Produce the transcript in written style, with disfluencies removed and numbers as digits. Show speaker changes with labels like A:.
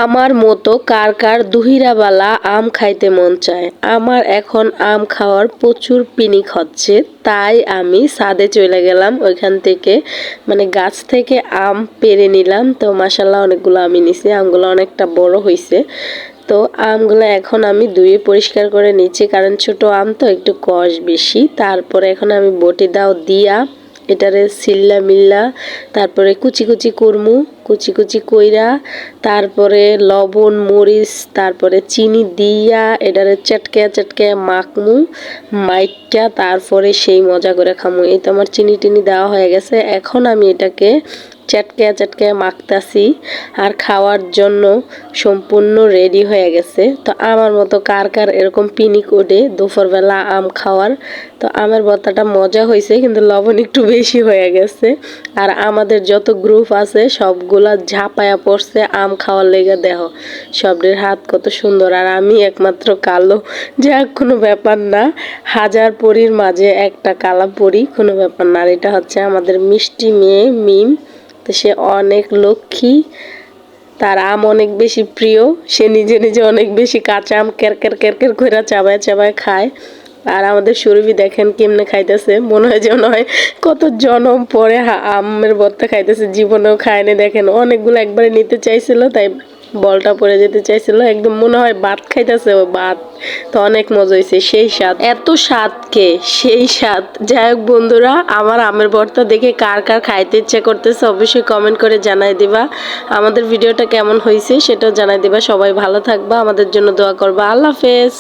A: আমার মতো কার কার দুহিরাবালা আম খাইতে মন চায়। আমার এখন আম খাওয়ার প্রচুর পিনিক হচ্ছে, তাই আমি ছাদে চলে গেলাম। ওইখান থেকে মানে গাছ থেকে আম পেড়ে নিলাম। তো মাশাল্লাহ অনেকগুলো আমি নিছি, আমগুলো অনেকটা বড় হয়েছে। তো আমগুলো এখন আমি ধুয়ে পরিষ্কার করে নিচ্ছি, কারণ ছোট আম তো একটু কষ বেশি। তারপরে এখন আমি বটি দাও দিয়া এটারে সিল্লা মিল্লা তারপরে কুচি কুচি কুরমু, কুচি কুচি কইরা তারপরে লবণ মরিচ তারপরে চিনি দিয়া এটারে চটকে চটকে মাখমু, মাইকা তারপরে সেই মজা করে খামু। এই তো আমার চিনি টিনি দেওয়া হয়ে গেছে। এখন আমি এটাকে চটকে চটকে মাখতাছি আর খাওয়ার জন্য সম্পূর্ণ রেডি হয়ে গেছে। তো আমার মতো কার কার এরকম পিনিক ওঠে দুপুরবেলা আম খাওয়ার। তো আমের ভর্তাটা মজা হয়েছে, কিন্তু লবণ একটু বেশি হয়ে গেছে। আর আমাদের যত গ্রুপ আছে সবগুলা ঝাঁপায়া পড়ছে আম খাওয়ার লেগে। দেহ সবদের হাত কত সুন্দর, আর আমি একমাত্র কালো। যাক কোনো ব্যাপার না, হাজার পরীর মাঝে একটা কালা পরী, কোনো ব্যাপার না। আর এটা হচ্ছে আমাদের মিষ্টি মেয়ে মিম। তো সে অনেক লক্ষ্মী, তার আম অনেক বেশি প্রিয়। সে নিজে নিজে অনেক বেশি কাঁচা আম কেরকের কেরকের করে চাবায় চাবায় খায়। আর আমাদের সুরভি দেখেন কেমনে খাইতেছে, মনে হয় যেন হয় কত জনম পরে আমের ভর্তা খাইতেছে, জীবনেও খায়নি। দেখেন অনেকগুলো একবারে নিতে চাইছিল, তাই বলটা পড়ে যেতে চাইছিল, একদম মনে হয় ভাত খাইতেছে ও ভাত। তো অনেক মজা হয়েছে, সেই স্বাদ, এত স্বাদকে সেই স্বাদ। যাই হোক বন্ধুরা, আমার আমের ভর্তা দেখে কার কার খাইতে ইচ্ছা করতেছে অবশ্যই কমেন্ট করে জানাই দিবা। আমাদের ভিডিওটা কেমন হয়েছে সেটাও জানাই দিবা। সবাই ভালো থাকবা, আমাদের জন্য দোয়া করবা। আল্লাহ হাফেজ।